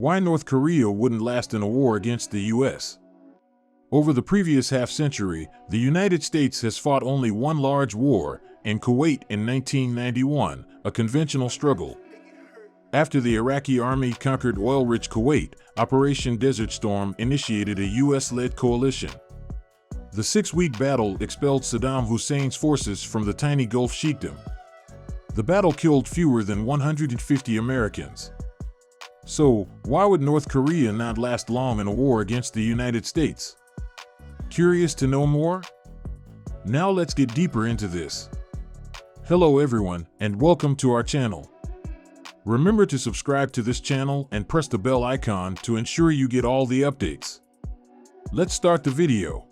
Why North Korea wouldn't last in a war against the U.S. Over the previous half-century, the United States has fought only one large war, in Kuwait in 1991, a conventional struggle. After the Iraqi army conquered oil-rich Kuwait, Operation Desert Storm initiated a U.S.-led coalition. The 6-week battle expelled Saddam Hussein's forces from the tiny Gulf Sheikhdom. The battle killed fewer than 150 Americans. So, why would North Korea not last long in a war against the United States? Curious to know more? Now let's get deeper into this. Hello everyone, and welcome to our channel. Remember to subscribe to this channel and press the bell icon to ensure you get all the updates. Let's start the video.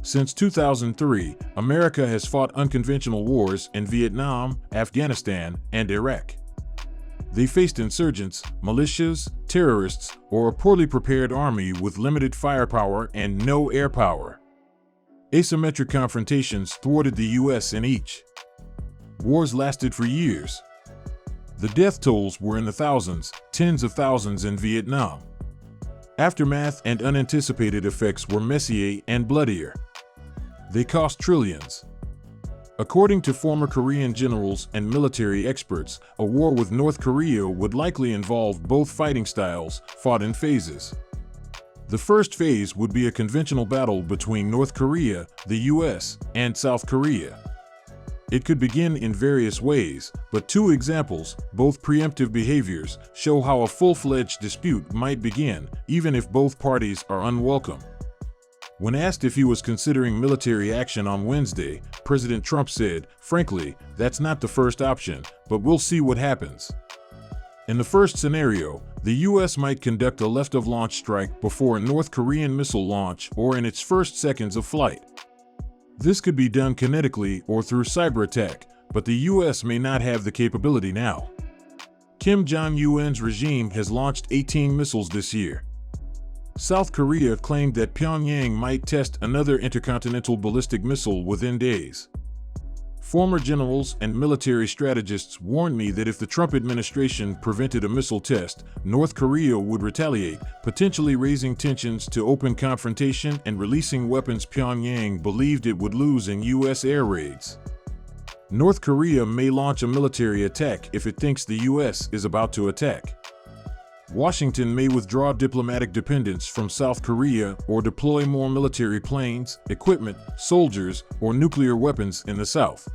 Since 2003, America has fought unconventional wars in Vietnam, Afghanistan, and Iraq. They faced insurgents, militias, terrorists, or a poorly prepared army with limited firepower and no air power. Asymmetric confrontations thwarted the U.S. in each. Wars lasted for years. The death tolls were in the thousands, tens of thousands in Vietnam. Aftermath and unanticipated effects were messier and bloodier. They cost trillions. According to former Korean generals and military experts, a war with North Korea would likely involve both fighting styles, fought in phases. The first phase would be a conventional battle between North Korea, the U.S., and South Korea. It could begin in various ways, but two examples, both preemptive behaviors, show how a full-fledged dispute might begin, even if both parties are unwelcome. When asked if he was considering military action on Wednesday, President Trump said, "Frankly, that's not the first option, but we'll see what happens." In the first scenario, the U.S. might conduct a left-of-launch strike before a North Korean missile launch or in its first seconds of flight. This could be done kinetically or through cyber attack, but the U.S. may not have the capability now. Kim Jong-un's regime has launched 18 missiles this year. South Korea claimed that Pyongyang might test another intercontinental ballistic missile within days. Former generals and military strategists warned me that if the Trump administration prevented a missile test, North Korea would retaliate, potentially raising tensions to open confrontation and releasing weapons Pyongyang believed it would lose in U.S. air raids. North Korea may launch a military attack if it thinks the U.S. is about to attack. Washington may withdraw diplomatic dependence from South Korea or deploy more military planes, equipment, soldiers, or nuclear weapons in the South.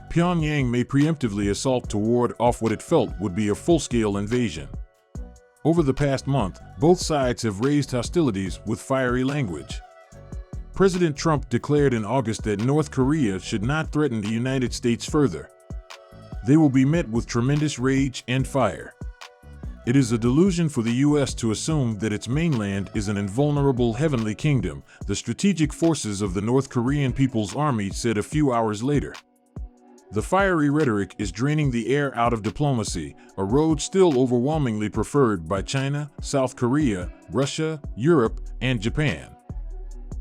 Pyongyang may preemptively assault to ward off what it felt would be a full-scale invasion. Over the past month, both sides have raised hostilities with fiery language. President Trump declared in August that North Korea should not threaten the United States further. They will be met with tremendous rage and fire. It is a delusion for the U.S. to assume that its mainland is an invulnerable heavenly kingdom, the strategic forces of the North Korean People's Army said a few hours later. The fiery rhetoric is draining the air out of diplomacy, a road still overwhelmingly preferred by China, South Korea, Russia, Europe, and Japan.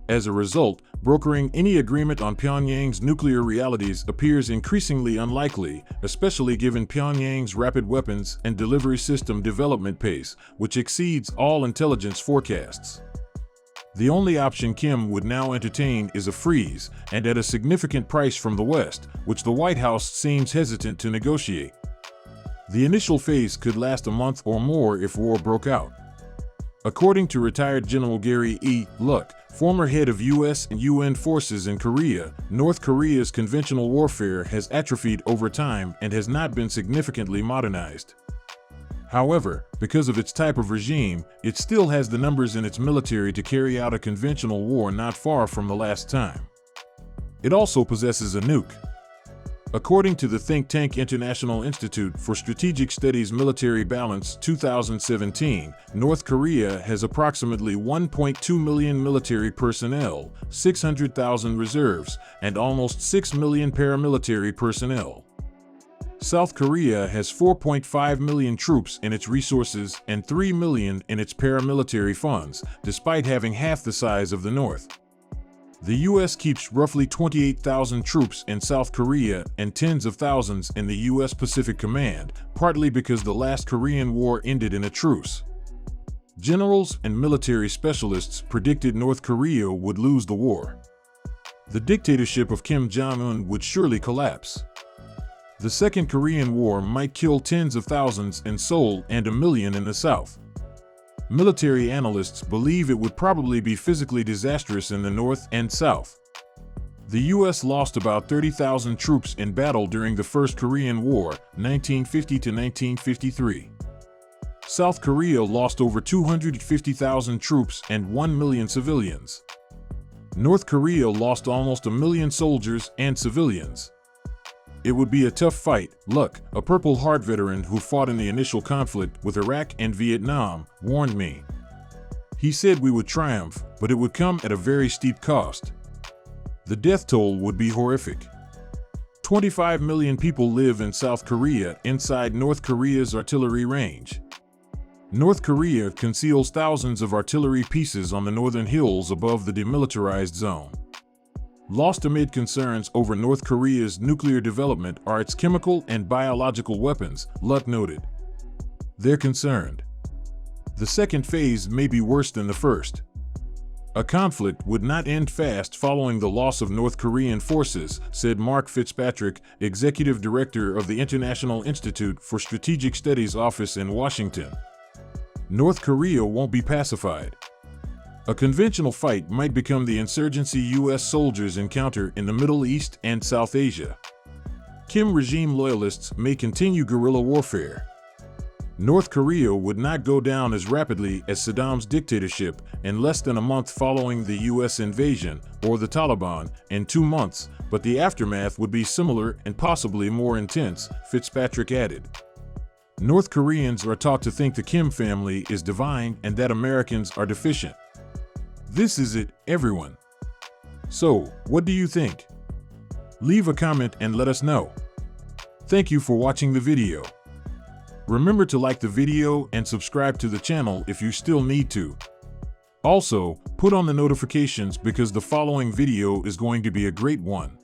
As a result, brokering any agreement on Pyongyang's nuclear realities appears increasingly unlikely, especially given Pyongyang's rapid weapons and delivery system development pace, which exceeds all intelligence forecasts. The only option Kim would now entertain is a freeze, and at a significant price from the West, which the White House seems hesitant to negotiate. The initial phase could last a month or more if war broke out. According to retired General Gary E. Luck, former head of U.S. and UN forces in Korea, North Korea's conventional warfare has atrophied over time and has not been significantly modernized. However, because of its type of regime, it still has the numbers in its military to carry out a conventional war not far from the last time. It also possesses a nuke. According to the think tank International Institute for Strategic Studies Military Balance 2017, North Korea has approximately 1.2 million military personnel, 600,000 reserves, and almost 6 million paramilitary personnel. South Korea has 4.5 million troops in its resources and 3 million in its paramilitary funds, despite having half the size of the North. The U.S. keeps roughly 28,000 troops in South Korea and tens of thousands in the U.S. Pacific Command, partly because the last Korean War ended in a truce. Generals and military specialists predicted North Korea would lose the war. The dictatorship of Kim Jong-un would surely collapse. The Second Korean War might kill tens of thousands in Seoul and 1 million in the South. Military analysts believe it would probably be physically disastrous in the North and South. The U.S. lost about 30,000 troops in battle during the First Korean War, 1950 to 1953. South Korea lost over 250,000 troops and 1 million civilians. North Korea lost almost 1 million soldiers and civilians. It would be a tough fight. Luck, a Purple Heart veteran who fought in the initial conflict with Iraq and Vietnam, warned me. He said we would triumph, but it would come at a very steep cost. The death toll would be horrific. 25 million people live in South Korea inside North Korea's artillery range. North Korea conceals thousands of artillery pieces on the northern hills above the demilitarized zone. Lost amid concerns over North Korea's nuclear development are its chemical and biological weapons, Luck noted. They're concerned. The second phase may be worse than the first. A conflict would not end fast following the loss of North Korean forces, said Mark Fitzpatrick, executive director of the International Institute for Strategic Studies office in Washington. North Korea won't be pacified. A conventional fight might become the insurgency U.S. soldiers encounter in the Middle East and South Asia. Kim regime loyalists may continue guerrilla warfare. North Korea would not go down as rapidly as Saddam's dictatorship in less than a month following the U.S. invasion, or the Taliban, in 2 months, but the aftermath would be similar and possibly more intense, Fitzpatrick added. North Koreans are taught to think the Kim family is divine and that Americans are deficient. This is it, everyone. So, what do you think? Leave a comment and let us know. Thank you for watching the video. Remember to like the video and subscribe to the channel if you still need to. Also, put on the notifications because the following video is going to be a great one.